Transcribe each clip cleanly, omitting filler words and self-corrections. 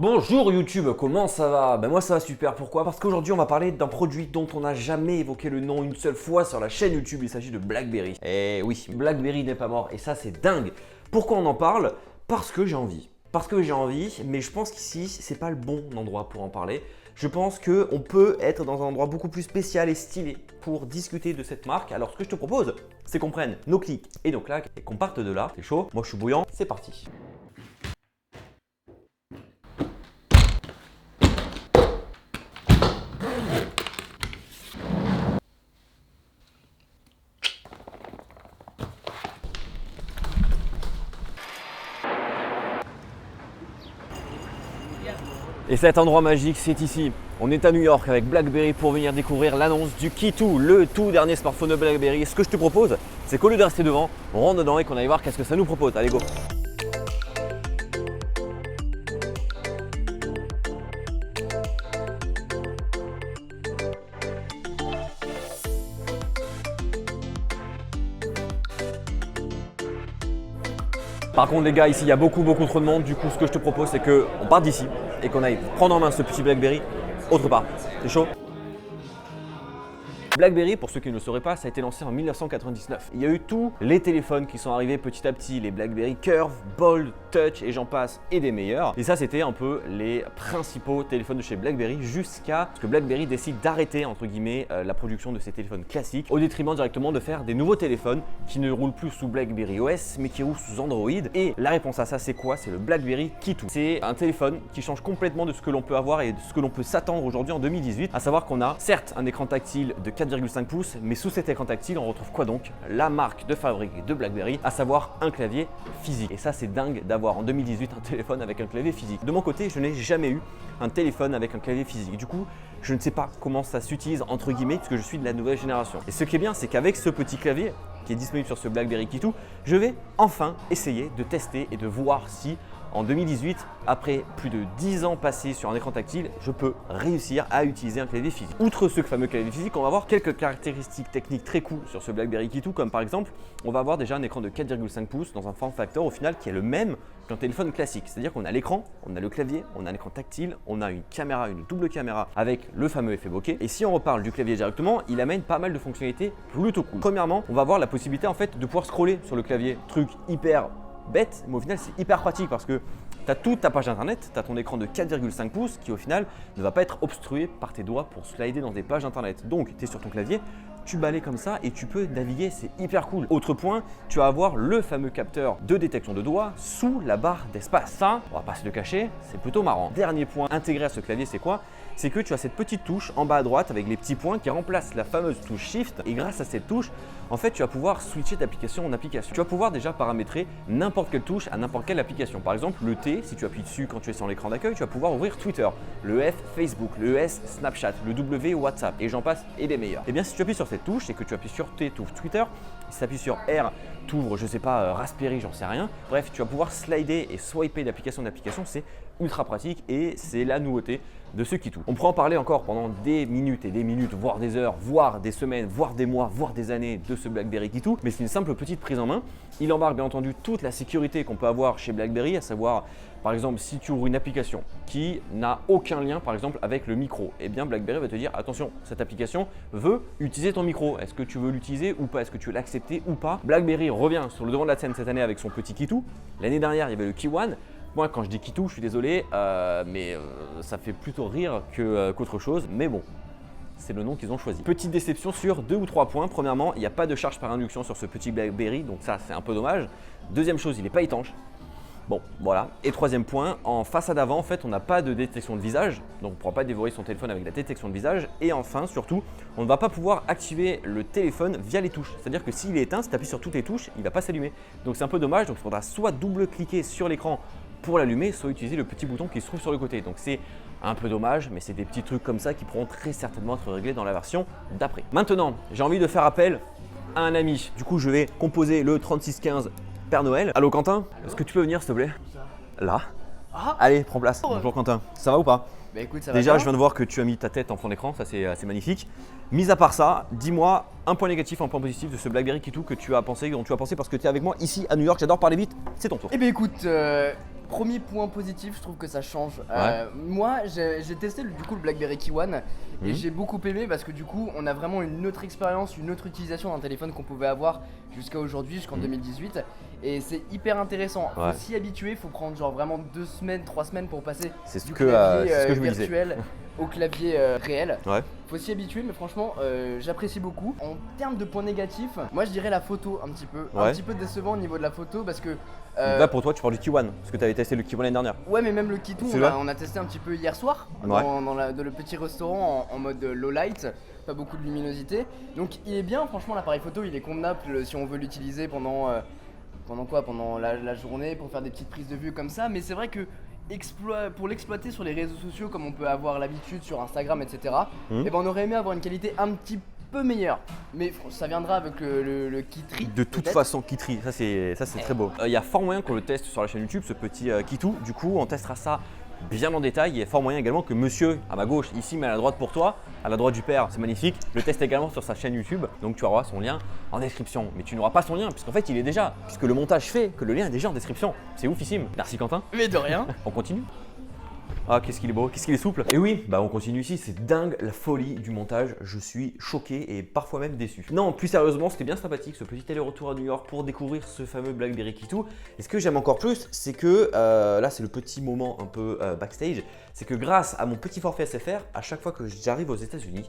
Bonjour YouTube, comment ça va? Ben moi ça va super, pourquoi? Parce qu'aujourd'hui on va parler d'un produit dont on n'a jamais évoqué le nom une seule fois sur la chaîne YouTube, il s'agit de BlackBerry. Et oui, BlackBerry n'est pas mort et ça c'est dingue. Pourquoi on en parle? Parce que j'ai envie. Parce que j'ai envie, mais je pense qu'ici c'est pas le bon endroit pour en parler. Je pense qu'on peut être dans un endroit beaucoup plus spécial et stylé pour discuter de cette marque. Alors ce que je te propose, c'est qu'on prenne nos clics et nos claques et qu'on parte de là. C'est chaud, moi je suis bouillant, c'est parti. Et cet endroit magique, c'est ici. On est à New York avec BlackBerry pour venir découvrir l'annonce du Key2, le tout dernier smartphone de BlackBerry. Ce que je te propose, c'est qu'au lieu de rester devant, on rentre dedans et qu'on aille voir qu'est-ce que ça nous propose. Allez, go! Par contre les gars, ici il y a beaucoup trop de monde, du coup ce que je te propose c'est qu'on parte d'ici et qu'on aille prendre en main ce petit BlackBerry autre part. C'est chaud? BlackBerry, pour ceux qui ne le sauraient pas, ça a été lancé en 1999. Il y a eu tous les téléphones qui sont arrivés petit à petit, les BlackBerry Curve, Bold, Touch et j'en passe et des meilleurs. Et ça c'était un peu les principaux téléphones de chez BlackBerry jusqu'à ce que BlackBerry décide d'arrêter entre guillemets la production de ces téléphones classiques au détriment directement de faire des nouveaux téléphones qui ne roulent plus sous BlackBerry OS mais qui roulent sous Android. Et la réponse à ça c'est quoi? C'est le BlackBerry Key2. C'est un téléphone qui change complètement de ce que l'on peut avoir et de ce que l'on peut s'attendre aujourd'hui en 2018, à savoir qu'on a certes un écran tactile de 4,5 pouces, mais sous cet écran tactile, on retrouve quoi donc? La marque de fabrique de BlackBerry, à savoir un clavier physique. Et ça, c'est dingue d'avoir en 2018 un téléphone avec un clavier physique. De mon côté, je n'ai jamais eu un téléphone avec un clavier physique. Du coup, je ne sais pas comment ça s'utilise entre guillemets, puisque je suis de la nouvelle génération. Et ce qui est bien, c'est qu'avec ce petit clavier qui est disponible sur ce BlackBerry Key2, je vais enfin essayer de tester et de voir si en 2018, après plus de 10 ans passés sur un écran tactile, je peux réussir à utiliser un clavier physique. Outre ce fameux clavier physique, on va voir quelques caractéristiques techniques très cool sur ce BlackBerry Key2, comme par exemple, on va avoir déjà un écran de 4,5 pouces dans un form factor au final qui est le même qu'un téléphone classique. C'est-à-dire qu'on a l'écran, on a le clavier, on a un écran tactile, on a une caméra, une double caméra avec le fameux effet bokeh. Et si on reparle du clavier directement, il amène pas mal de fonctionnalités plutôt cool. Premièrement, on va avoir la possibilité en fait de pouvoir scroller sur le clavier, truc hyper bête, mais au final c'est hyper pratique parce que tu as toute ta page internet, tu as ton écran de 4,5 pouces qui au final ne va pas être obstrué par tes doigts pour slider dans des pages internet. Donc tu es sur ton clavier, tu balayes comme ça et tu peux naviguer, c'est hyper cool. Autre point, tu vas avoir le fameux capteur de détection de doigts sous la barre d'espace. Ça, on va pas se le cacher, c'est plutôt marrant. Dernier point intégré à ce clavier, c'est quoi? C'est que tu as cette petite touche en bas à droite avec les petits points qui remplacent la fameuse touche Shift. Et grâce à cette touche, en fait, tu vas pouvoir switcher d'application en application. Tu vas pouvoir déjà paramétrer n'importe quelle touche à n'importe quelle application. Par exemple, le T, si tu appuies dessus quand tu es sur l'écran d'accueil, tu vas pouvoir ouvrir Twitter, le F Facebook, le S Snapchat, le W WhatsApp et j'en passe et des meilleurs. Et bien, si tu appuies sur cette touche et que tu appuies sur T, tu ouvres Twitter. Si tu appuies sur R, tu ouvres, je sais pas, Raspberry, j'en sais rien. Bref, tu vas pouvoir slider et swiper d'application en application. C'est ultra pratique et c'est la nouveauté de ce Key2. On pourra en parler encore pendant des minutes et des minutes, voire des heures, voire des semaines, voire des mois, voire des années de ce BlackBerry Key2, mais c'est une simple petite prise en main. Il embarque bien entendu toute la sécurité qu'on peut avoir chez BlackBerry, à savoir par exemple si tu ouvres une application qui n'a aucun lien par exemple avec le micro, eh bien BlackBerry va te dire attention, cette application veut utiliser ton micro, est-ce que tu veux l'utiliser ou pas, est-ce que tu veux l'accepter ou pas? BlackBerry revient sur le devant de la scène cette année avec son petit Key2. L'année dernière il y avait le Key One. Moi, quand je dis Key2, je suis désolé, mais ça fait plutôt rire qu'autre chose. Mais bon, c'est le nom qu'ils ont choisi. Petite déception sur 2 ou 3 points. Premièrement, il n'y a pas de charge par induction sur ce petit BlackBerry, donc ça, c'est un peu dommage. Deuxième chose, il n'est pas étanche. Bon, voilà. Et troisième point, en façade avant, en fait, on n'a pas de détection de visage, donc on ne pourra pas dévorer son téléphone avec la détection de visage. Et enfin, surtout, on ne va pas pouvoir activer le téléphone via les touches. C'est-à-dire que s'il est éteint, si tu appuies sur toutes les touches, il ne va pas s'allumer. Donc c'est un peu dommage, donc il faudra soit double-cliquer sur l'écran pour l'allumer, soit utiliser le petit bouton qui se trouve sur le côté. Donc c'est un peu dommage, mais c'est des petits trucs comme ça qui pourront très certainement être réglés dans la version d'après. Maintenant, j'ai envie de faire appel à un ami. Du coup, je vais composer le 3615 Père Noël. Allô Quentin, est-ce que tu peux venir s'il te plaît? Là. Ah. Allez, prends place. Bonjour Quentin, ça va ou pas? Bah écoute, ça va Déjà, bien. je viens de voir que tu as mis ta tête en fond d'écran, ça c'est magnifique. Mis à part ça, dis-moi un point négatif, un point positif de ce BlackBerry Key2 que tu as pensé, dont tu as pensé parce que tu es avec moi ici à New York. J'adore parler vite, c'est ton tour. Eh bien écoute, Premier point positif, je trouve que ça change. Moi, j'ai testé du coup le BlackBerry Key One et j'ai beaucoup aimé parce que du coup, on a vraiment une autre expérience, une autre utilisation d'un téléphone qu'on pouvait avoir jusqu'à aujourd'hui, jusqu'en 2018. Et c'est hyper intéressant. Faut s'y habituer, faut prendre genre vraiment 2 semaines, 3 semaines pour passer du clavier virtuel au clavier réel. Faut s'y habituer, mais franchement, j'apprécie beaucoup. En termes de points négatifs, moi je dirais la photo un petit peu. Un petit peu décevant au niveau de la photo parce que. Là pour toi, tu parles du Key One, parce que tu avais testé le Key One l'année dernière. Ouais, mais même le Key 2, on a testé un petit peu hier soir dans le petit restaurant en mode low light, pas beaucoup de luminosité. Donc il est bien, franchement, l'appareil photo il est convenable si on veut l'utiliser pendant la journée pour faire des petites prises de vue comme ça. Mais c'est vrai que pour l'exploiter sur les réseaux sociaux comme on peut avoir l'habitude sur Instagram, etc. Et ben on aurait aimé avoir une qualité un petit peu meilleure, mais ça viendra avec le Key3. De toute façon, Key3, ça c'est très beau. Il y a fort moyen qu'on le teste sur la chaîne YouTube, ce petit Key2. Du coup, on testera ça bien en détail. Il y a fort moyen également que monsieur à ma gauche, ici, mais à la droite pour toi, à la droite du père, c'est magnifique, le teste également sur sa chaîne YouTube. Donc tu auras son lien en description. Mais tu n'auras pas son lien, puisqu'en fait il est déjà, puisque le montage fait que le lien est déjà en description. C'est oufissime. Merci Quentin. Mais de rien. On continue. Ah, qu'est-ce qu'il est beau, qu'est-ce qu'il est souple. Et oui, on continue ici, c'est dingue la folie du montage. Je suis choqué et parfois même déçu. Non, plus sérieusement, c'était bien sympathique ce petit aller-retour à New York pour découvrir ce fameux BlackBerry Key 2. Et ce que j'aime encore plus, c'est que là, c'est le petit moment un peu backstage, c'est que grâce à mon petit forfait SFR, à chaque fois que j'arrive aux États-Unis,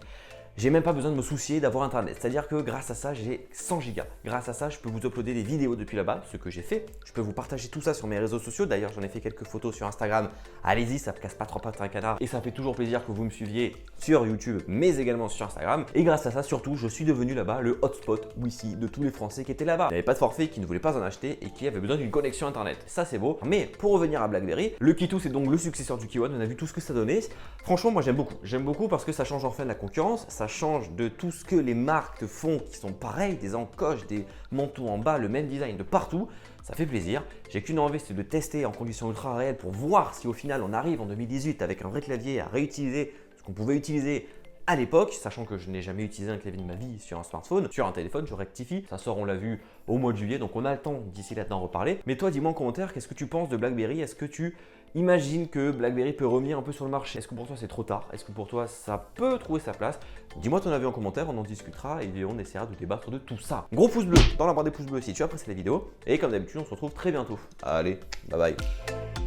j'ai même pas besoin de me soucier d'avoir internet. C'est-à-dire que grâce à ça, j'ai 100 gigas. Grâce à ça, je peux vous uploader des vidéos depuis là-bas, ce que j'ai fait. Je peux vous partager tout ça sur mes réseaux sociaux. D'ailleurs, j'en ai fait quelques photos sur Instagram. Allez-y, ça ne casse pas 3 pattes à un canard. Et ça fait toujours plaisir que vous me suiviez sur YouTube, mais également sur Instagram. Et grâce à ça, surtout, je suis devenu là-bas le hotspot Wi-Fi de tous les Français qui étaient là-bas. Il n'y avait pas de forfait, qui ne voulaient pas en acheter et qui avaient besoin d'une connexion internet. Ça, c'est beau. Mais pour revenir à BlackBerry, le Key 2, c'est donc le successeur du Key One. On a vu tout ce que ça donnait. Franchement, moi, j'aime beaucoup. J'aime beaucoup parce que ça change enfin de la concurrence. Ça change de tout ce que les marques font qui sont pareils, des encoches, des manteaux en bas, le même design de partout. Ça fait plaisir. J'ai qu'une envie, c'est de tester en conditions ultra réelles pour voir si au final on arrive en 2018 avec un vrai clavier à réutiliser ce qu'on pouvait utiliser à l'époque, sachant que je n'ai jamais utilisé un clavier de ma vie sur un smartphone. Sur un téléphone, je rectifie. Ça sort, on l'a vu, au mois de juillet, donc on a le temps d'ici là d'en reparler. Mais toi, dis-moi en commentaire, qu'est-ce que tu penses de BlackBerry? Est-ce que tu imagines que BlackBerry peut revenir un peu sur le marché? Est-ce que pour toi c'est trop tard? Est-ce que pour toi ça peut trouver sa place? Dis-moi ton avis en commentaire, on en discutera et on essaiera de débattre de tout ça. Gros pouce bleu dans la barre des pouces bleus si tu as apprécié la vidéo. Et comme d'habitude, on se retrouve très bientôt. Allez, bye bye.